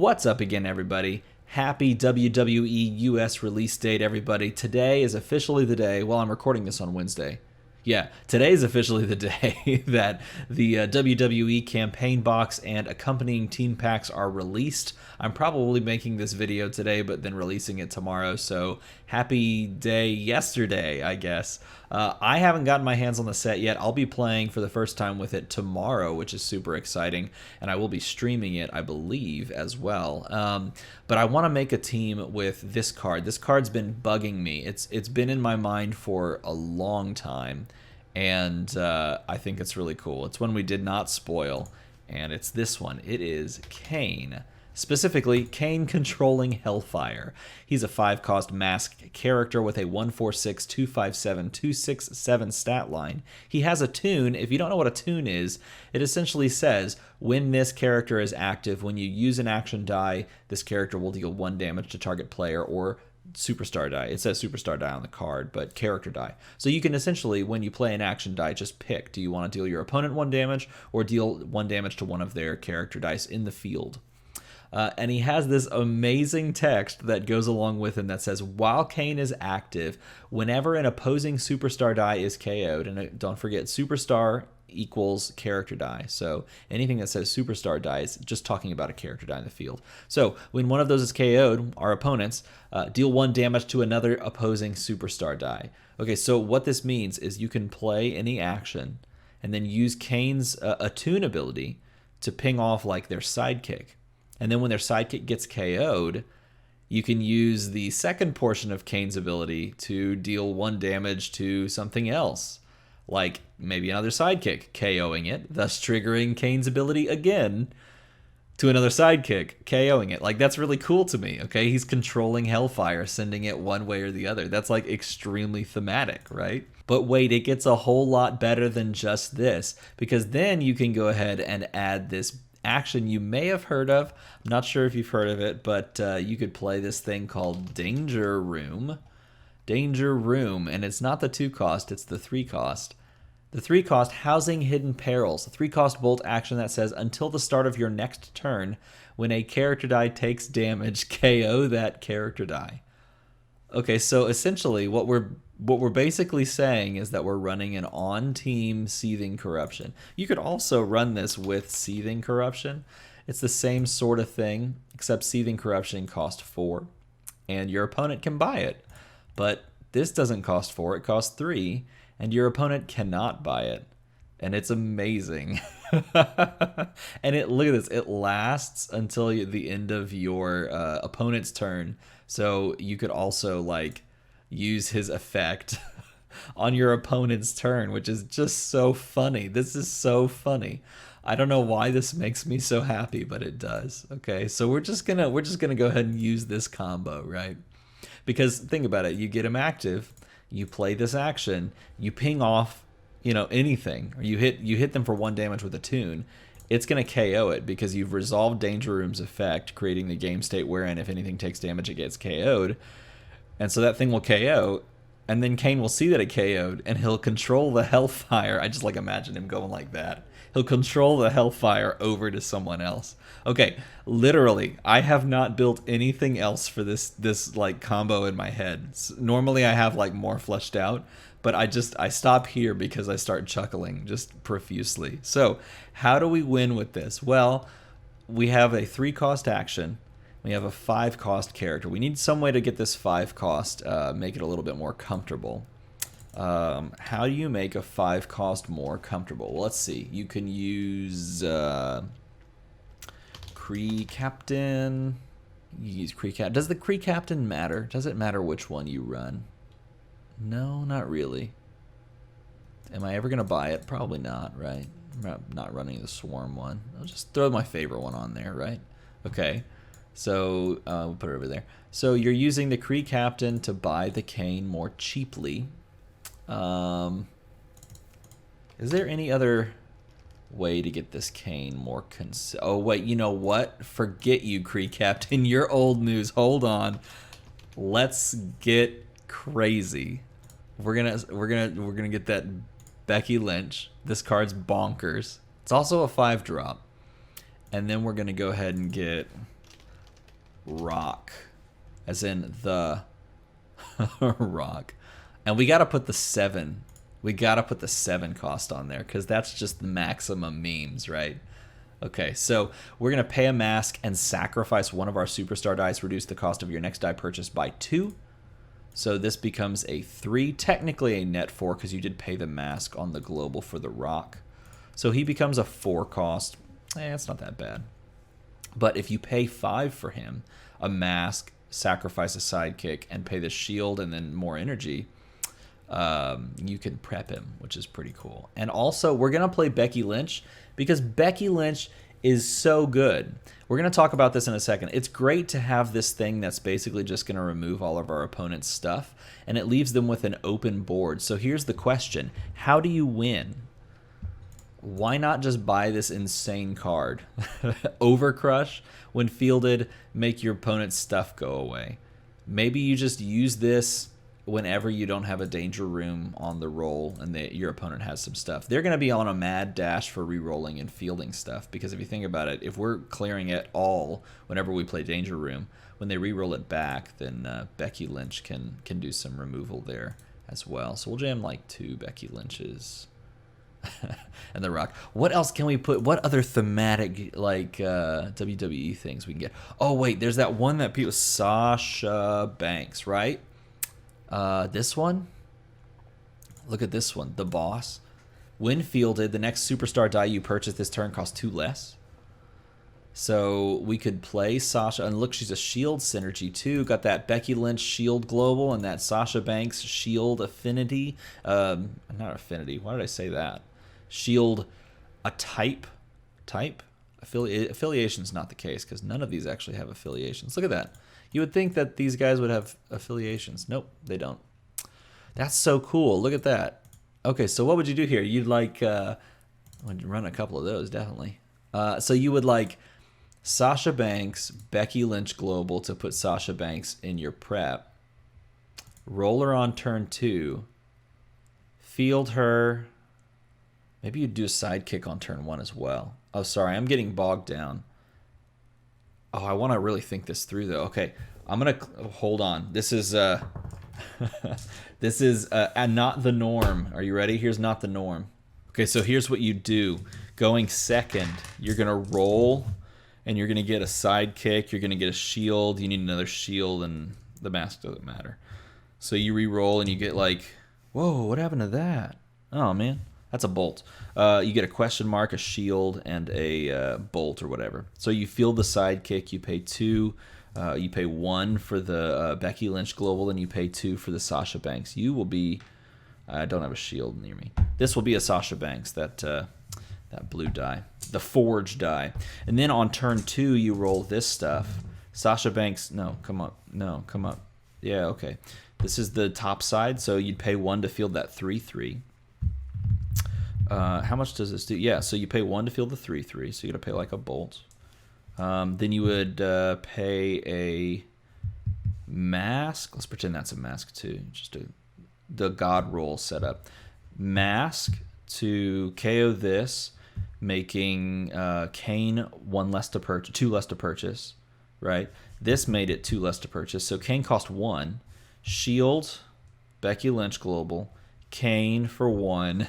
What's up again, everybody? Happy WWE US release date, everybody. Today is officially the day, well, I'm recording this on Wednesday. Yeah, today is officially the day that the WWE campaign box and accompanying team packs are released. I'm probably making this video today, but then releasing it tomorrow, so happy day yesterday, I guess. I haven't gotten my hands on the set yet. I'll be playing for the first time with it tomorrow, which is super exciting, and I will be streaming it, I believe, as well. But I want to make a team with this card. This card's been bugging me. It's been in my mind for a long time, and I think it's really cool. It's one we did not spoil, and it's this one. It is Kane. Specifically, Kane controlling Hellfire. He's a 5-cost masked character with a 146, 257, 267 stat line. He has a tune. If you don't know what a tune is, it essentially says when this character is active, when you use an action die, this character will deal 1 damage to target player or superstar die. It says superstar die on the card, but character die. So you can essentially, when you play an action die, just pick. Do you want to deal your opponent 1 damage or deal 1 damage to one of their character dice in the field? And he has this amazing text that goes along with him that says, while Kane is active, whenever an opposing superstar die is KO'd, and don't forget, superstar equals character die. So anything that says superstar die is just talking about a character die in the field. So when one of those is KO'd, our opponents deal 1 damage to another opposing superstar die. Okay, so what this means is you can play any action and then use Kane's attune ability to ping off like their sidekick. And then when their sidekick gets KO'd, you can use the second portion of Kane's ability to deal 1 damage to something else, like maybe another sidekick, KOing it, thus triggering Kane's ability again to another sidekick, KOing it. Like, that's really cool to me, okay? He's controlling Hellfire, sending it one way or the other. That's, like, extremely thematic, right? But wait, it gets a whole lot better than just this, because then you can go ahead and add this action you may have heard of. I'm not sure if you've heard of it, but you could play this thing called Danger Room. Danger Room, and it's not the 2-cost, it's the 3-cost. The 3-cost, Housing Hidden Perils. The 3-cost bolt action that says, until the start of your next turn, when a character die takes damage, KO that character die. Okay, so essentially what we're basically saying is that we're running an on-team Seething Corruption. You could also run this with Seething Corruption. It's the same sort of thing, except Seething Corruption costs 4, and your opponent can buy it. But this doesn't cost 4, it costs 3, and your opponent cannot buy it. And it's amazing. And look at this, it lasts until the end of your opponent's turn. So you could also like use his effect on your opponent's turn, which is just so funny. This is so funny. I don't know why this makes me so happy, but it does. Okay, so we're just gonna go ahead and use this combo, right? Because think about it, you get him active, you play this action, you ping off, you know, anything, or you hit them for 1 damage with a tune. It's going to KO it because you've resolved Danger Room's effect, creating the game state wherein if anything takes damage, it gets KO'd. And so that thing will KO, and then Kane will see that it KO'd, and he'll control the Hellfire. I just like imagine him going like that. He'll control the Hellfire over to someone else. Okay, literally, I have not built anything else for this like combo in my head. Normally I have like more fleshed out, but I stop here because I start chuckling just profusely. So how do we win with this? Well, we have a 3-cost action. We have a 5-cost character. We need some way to get this 5-cost, make it a little bit more comfortable. How do you make a 5-cost more comfortable? Well, let's see. You can use Kree Captain. You use Kree Captain. Does the Kree Captain matter? Does it matter which one you run? No, not really. Am I ever going to buy it? Probably not, right? I'm not running the Swarm one. I'll just throw my favorite one on there, right? Okay. So we'll put it over there. So you're using the Kree Captain to buy the Kane more cheaply. Is there any other way to get this Kane more oh wait, you know what? Forget you, Kree Captain. You're old news. Hold on. Let's get crazy. We're gonna get that Becky Lynch. This card's bonkers. It's also a 5-drop. And then we're gonna go ahead and get Rock, as in the Rock. And we got to put the 7. We got to put the 7 cost on there because that's just the maximum memes, right? Okay, so we're going to pay a mask and sacrifice one of our superstar dice, reduce the cost of your next die purchase by 2. So this becomes a 3, technically a net 4 because you did pay the mask on the global for the Rock. So he becomes a 4 cost. It's not that bad. But if you pay 5 for him, a mask, sacrifice a sidekick, and pay the shield and then more energy, you can prep him, which is pretty cool. And also, we're going to play Becky Lynch because Becky Lynch is so good. We're going to talk about this in a second. It's great to have this thing that's basically just going to remove all of our opponent's stuff, and it leaves them with an open board. So here's the question. How do you win? Why not just buy this insane card? Overcrush, when fielded, make your opponent's stuff go away. Maybe you just use this whenever you don't have a danger room on the roll and your opponent has some stuff. They're going to be on a mad dash for re-rolling and fielding stuff because if you think about it, if we're clearing it all whenever we play danger room, when they re-roll it back, then Becky Lynch can do some removal there as well. So we'll jam like 2 Becky Lynches. And the Rock. What else can we put? What other thematic like WWE things we can get? Oh wait, there's that one that people Sasha Banks, right? This one. Look at this one. The Boss. When fielded, the next superstar die you purchase this turn costs 2 less. So we could play Sasha, and look, she's a shield synergy too. Got that Becky Lynch shield global and that Sasha Banks shield affinity. Not affinity. Why did I say that? Shield a type. Affiliation's not the case because none of these actually have affiliations. Look at that. You would think that these guys would have affiliations. Nope, they don't. That's so cool. Look at that. Okay, so what would you do here? You'd like run a couple of those, definitely. So you would like Sasha Banks, Becky Lynch global to put Sasha Banks in your prep. Roll her on turn 2. Field her. Maybe you'd do a sidekick on turn 1 as well. Oh, sorry, I'm getting bogged down. Oh, I want to really think this through though. Okay, I'm gonna hold on. This is this is not the norm. Are you ready? Here's not the norm. Okay, so here's what you do. Going second, you're gonna roll, and you're gonna get a sidekick. You're gonna get a shield. You need another shield, and the mask doesn't matter. So you re-roll, and you get like, whoa, what happened to that? Oh man. That's a bolt. You get a question mark, a shield, and a bolt or whatever. So you field the sidekick. You pay 2. You pay 1 for the Becky Lynch global, and you pay 2 for the Sasha Banks. You will be... I don't have a shield near me. This will be a Sasha Banks, that blue die. The forge die. And then on turn 2, you roll this stuff. Sasha Banks... No, come up. No, come up. Yeah, okay. This is the top side, so you'd pay 1 to field that 3/3. How much does this do? Yeah, so you pay 1 to field the 3/3, so you got to pay like a bolt. Then you would pay a mask. Let's pretend that's a mask too. Just the God roll setup. Mask to KO this, making Kane 2 less to purchase, right? This made it 2 less to purchase. So Kane cost 1. Shield, Becky Lynch global. Kane for 1.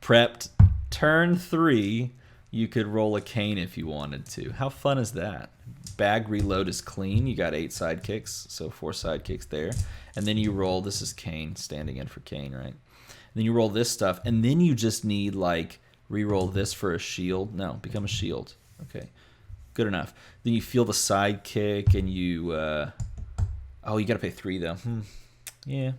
Prepped turn 3. You could roll a Kane if you wanted to. How fun is that? Bag reload is clean. You got 8 sidekicks, so 4 sidekicks there. And then you roll, this is Kane, standing in for Kane, right? And then you roll this stuff, and then you just need, like, re-roll this for a shield. No, become a shield. Okay, good enough. Then you feel the sidekick, and you... oh, you got to pay 3, though. Yeah.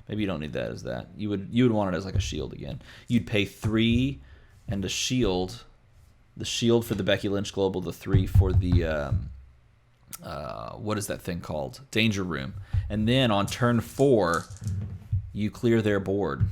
Maybe you don't need that as that. You would want it as like a shield again. You'd pay 3 and a shield. The shield for the Becky Lynch global, the 3 for the what is that thing called? Danger room. And then on turn 4, you clear their board.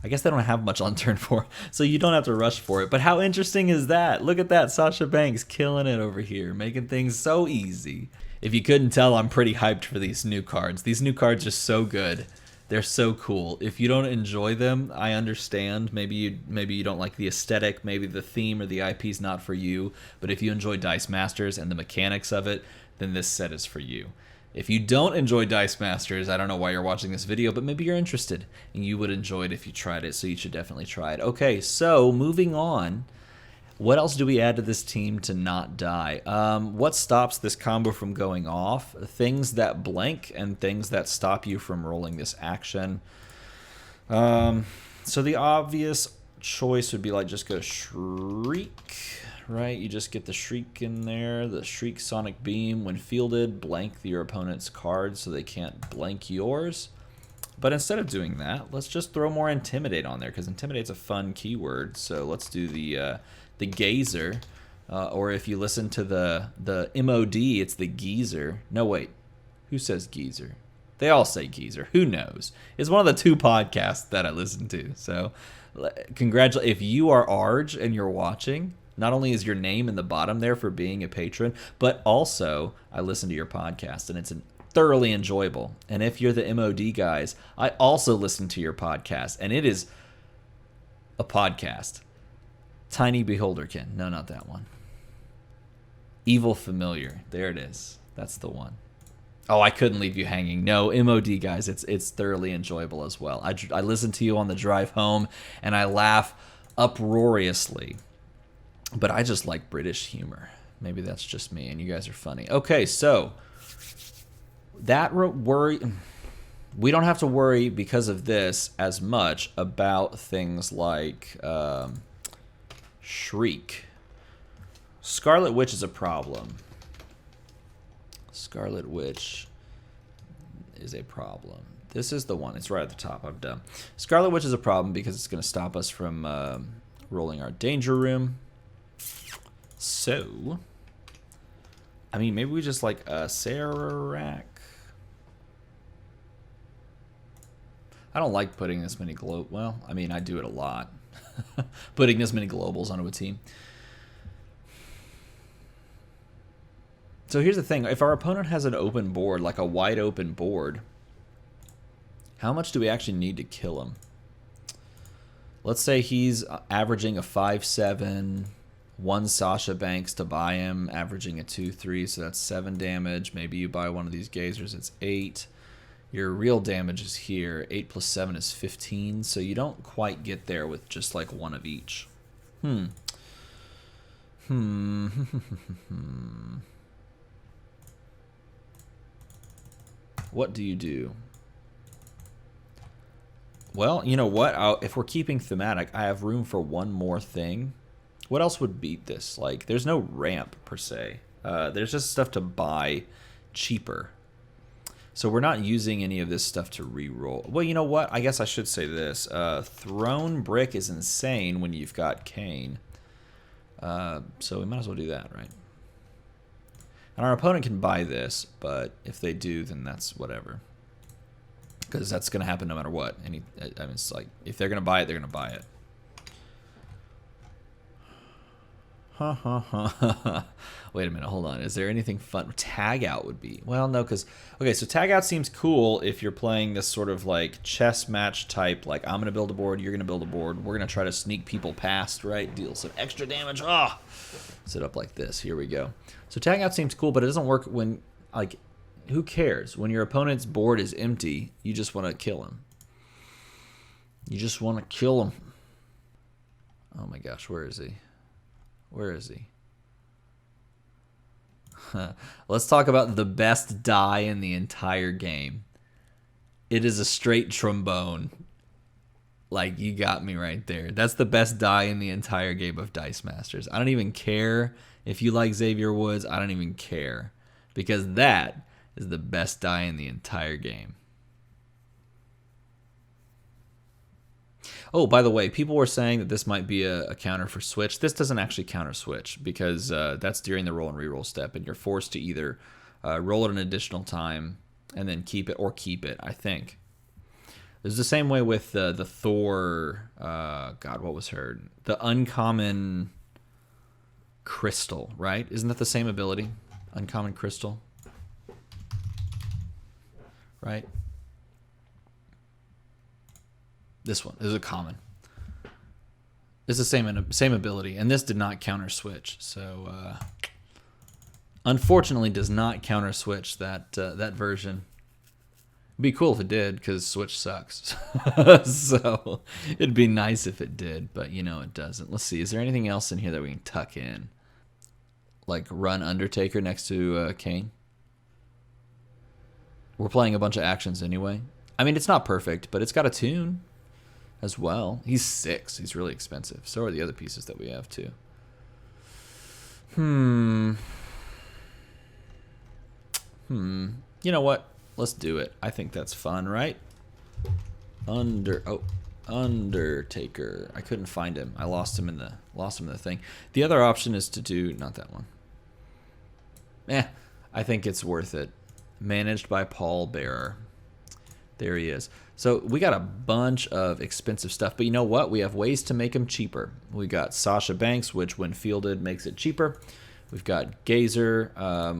I guess they don't have much on turn 4, so you don't have to rush for it. But how interesting is that? Look at that, Sasha Banks killing it over here, making things so easy. If you couldn't tell, I'm pretty hyped for these new cards. These new cards are so good. They're so cool. If you don't enjoy them, I understand. Maybe you don't like the aesthetic, maybe the theme or the IP is not for you. But if you enjoy Dice Masters and the mechanics of it, then this set is for you. If you don't enjoy Dice Masters, I don't know why you're watching this video, but maybe you're interested and you would enjoy it if you tried it, so you should definitely try it. Okay, so moving on. What else do we add to this team to not die? What stops this combo from going off? Things that blank and things that stop you from rolling this action. So the obvious choice would be like just go Shriek, right? You just get the Shriek in there. The Shriek Sonic Beam, when fielded, blank your opponent's card so they can't blank yours. But instead of doing that, let's just throw more Intimidate on there, because Intimidate's a fun keyword. So let's do the Gazer, or if you listen to the MOD, it's the Geezer. No, wait. Who says Geezer? They all say Geezer. Who knows? It's one of the 2 podcasts that I listen to. So congratulations. If you are Arj and you're watching, not only is your name in the bottom there for being a patron, but also I listen to your podcast, and it's thoroughly enjoyable. And if you're the MOD guys, I also listen to your podcast, and it is a podcast. Tiny Beholderkin. No, not that one. Evil Familiar. There it is. That's the one. Oh, I couldn't leave you hanging. No, MOD guys, it's thoroughly enjoyable as well. I listen to you on the drive home, and I laugh uproariously. But I just like British humor. Maybe that's just me, and you guys are funny. Okay, so that worry... We don't have to worry because of this as much about things like... Shriek. Scarlet Witch is a problem. Scarlet Witch is a problem. This is the one. It's right at the top. I'm done. Scarlet Witch is a problem because it's going to stop us from rolling our Danger Room. So, I mean, maybe we just like Sararak. I don't like putting this many well, I mean, I do it a lot. Putting this many globals onto a team. So here's the thing. If our opponent has an open board, like a wide open board, how much do we actually need to kill him? Let's say he's averaging a 5-7, 1 Sasha Banks to buy him, averaging a 2-3, so that's 7 damage. Maybe you buy one of these gazers, it's 8. Your real damage is here. 8 plus 7 is 15, so you don't quite get there with just like one of each. What do you do? Well, you know what? If we're keeping thematic, I have room for one more thing. What else would beat this? Like, there's no ramp per se. There's just stuff to buy cheaper. So we're not using any of this stuff to re-roll. Well, you know what? I guess I should say this. Throne Brick is insane when you've got Kane. So we might as well do that, right? And our opponent can buy this, but if they do, then that's whatever. Because that's going to happen no matter what. I mean, it's like, if they're going to buy it, they're going to buy it. Wait a minute, hold on. Is there anything fun? Tag out would be. Well, no, because... Okay, so tag out seems cool if you're playing this sort of like chess match type. Like, I'm going to build a board, you're going to build a board. We're going to try to sneak people past, right? Deal some extra damage. Ah! Sit up like this. Here we go. So tag out seems cool, but it doesn't work when... Like, who cares? When your opponent's board is empty, you just want to kill him. You just want to kill him. Oh my gosh, where is he? Where is he? Let's talk about the best die in the entire game. It is a straight trombone. Like, you got me right there. That's the best die in the entire game of Dice Masters. I don't even care if you like Xavier Woods. I don't even care. Because that is the best die in the entire game. Oh, by the way, people were saying that this might be a counter for Switch. This doesn't actually counter Switch because that's during the roll and reroll step, and you're forced to either roll it an additional time and then keep it, or keep it, I think. It's the same way with the Thor, God, what was her? The Uncommon Crystal, right? Isn't that the same ability? Uncommon Crystal? Right? This one is a common. It's the same ability, and this did not counter switch. So unfortunately, does not counter switch that version. It'd be cool if it did, because Switch sucks. So it'd be nice if it did, but it doesn't. Let's see. Is there anything else in here that we can tuck in? Like run Undertaker next to Kane? We're playing a bunch of actions anyway. I mean, it's not perfect, but it's got a tune as well. He's 6. He's really expensive. So are the other pieces that we have, too. You know what? Let's do it. I think that's fun, right? Undertaker. I couldn't find him. I lost him in the thing. The other option is to do not that one. I think it's worth it. Managed by Paul Bearer. There he is. So we got a bunch of expensive stuff, but you know what? We have ways to make them cheaper. We got Sasha Banks, which when fielded makes it cheaper. We've got Gazer,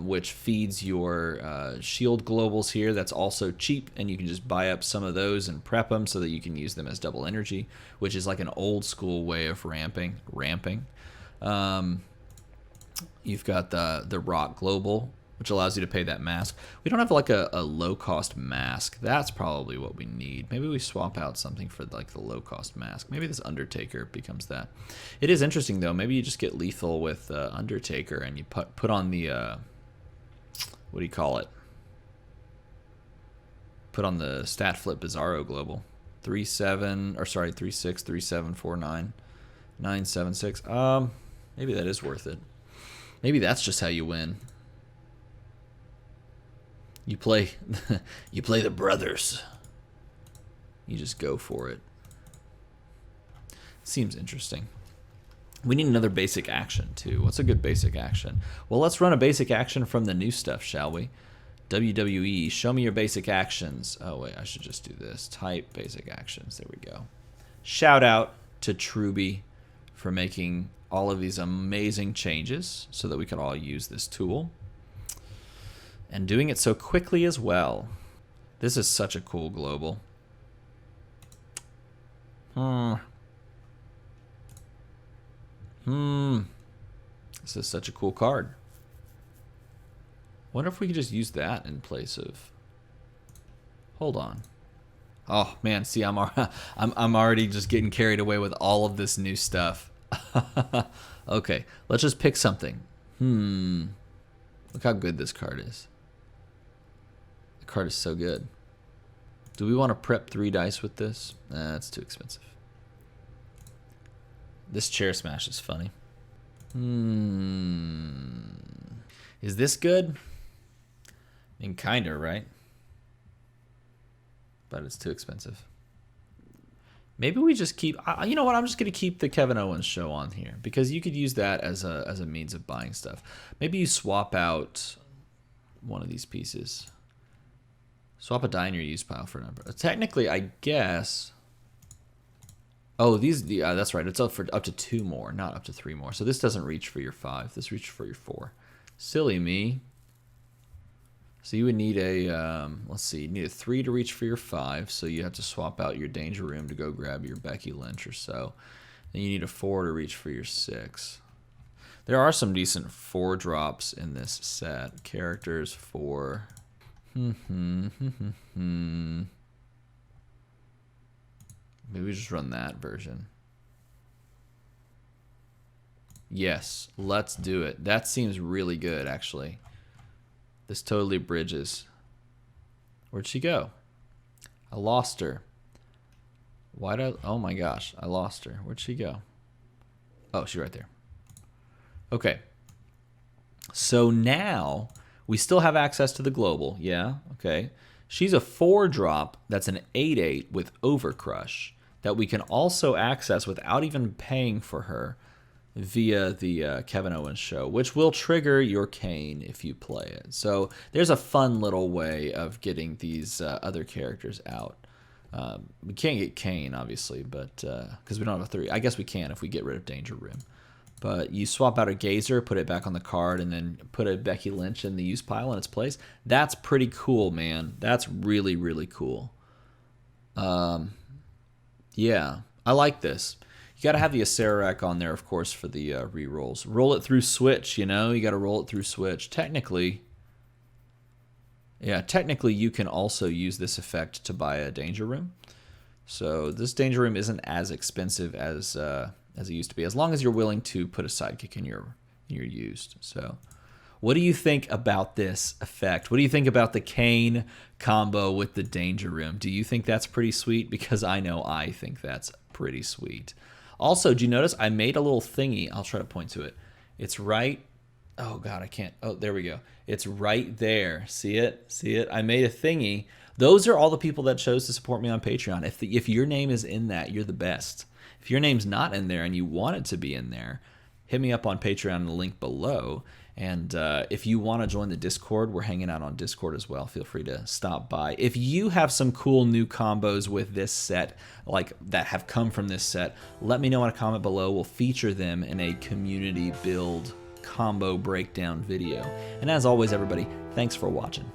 which feeds your shield globals here. That's also cheap, and you can just buy up some of those and prep them so that you can use them as double energy, which is like an old school way of ramping. You've got the Rock Global, which allows you to pay that mask. We don't have like a low-cost mask. That's probably what we need. Maybe we swap out something for like the low-cost mask. Maybe this Undertaker becomes that. It is interesting, though. Maybe you just get lethal with Undertaker and you put on the, what do you call it? Put on the Stat Flip Bizarro Global. 36, 3749, 976. Maybe that is worth it. Maybe that's just how you win. You play the brothers. You just go for it. Seems interesting. We need another basic action too. What's a good basic action? Well, let's run a basic action from the new stuff, shall we? WWE, show me your basic actions. Oh wait, I should just do this. Type basic actions. There we go. Shout out to Truby for making all of these amazing changes so that we could all use this tool. And doing it so quickly as well. This is such a cool global. This is such a cool card. Wonder if we could just use that in place of... Hold on. Oh man, see, I'm already just getting carried away with all of this new stuff. Okay, let's just pick something. Look how good this card is. The card is so good. Do we want to prep 3 dice with this? Nah, that's too expensive. This chair smash is funny. Is this good? I mean, kinda, right? But it's too expensive. Maybe we just keep... you know what? I'm just going to keep the Kevin Owens show on here because you could use that as a means of buying stuff. Maybe you swap out one of these pieces. Swap a die in your use pile for a number. Technically, I guess... Oh, that's right. It's up to 2 more, not up to 3 more. So this doesn't reach for your 5. This reaches for your 4. Silly me. So you would need a, let's see, you need a 3 to reach for your 5. So you have to swap out your Danger Room to go grab your Becky Lynch or so. Then you need a 4 to reach for your 6. There are some decent 4 drops in this set. Characters 4. Maybe we just run that version. Yes, let's do it. That seems really good, actually. This totally bridges. Where'd she go? I lost her. Oh my gosh, I lost her. Where'd she go? Oh, she's right there. Okay. So now we still have access to the global. Yeah, okay. She's a 4-drop that's an 8/8 with Overcrush that we can also access without even paying for her via the Kevin Owens show, which will trigger your Kane if you play it. So there's a fun little way of getting these other characters out. We can't get Kane, obviously, but because we don't have a 3. I guess we can if we get rid of Danger Room. But you swap out a Gazer, put it back on the card, and then put a Becky Lynch in the use pile in its place. That's pretty cool, man. That's really, really cool. Yeah, I like this. You got to have the Acererak on there, of course, for the rerolls. Roll it through Switch, you know? You got to roll it through Switch. Technically, yeah, technically you can also use this effect to buy a Danger Room. So this Danger Room isn't as expensive as it used to be, as long as you're willing to put a sidekick in your used. So what do you think about this effect? What do you think about the Kane combo with the Danger Room? Do you think that's pretty sweet? Because I know I think that's pretty sweet. Also, do you notice I made a little thingy? I'll try to point to it. It's right. Oh, God, I can't. Oh, there we go. It's right there. See it? See it? I made a thingy. Those are all the people that chose to support me on Patreon. If your name is in that, you're the best. If your name's not in there and you want it to be in there, hit me up on Patreon in the link below. And if you want to join the Discord, we're hanging out on Discord as well. Feel free to stop by. If you have some cool new combos with this set, like that have come from this set, let me know in a comment below. We'll feature them in a community build combo breakdown video. And as always, everybody, thanks for watching.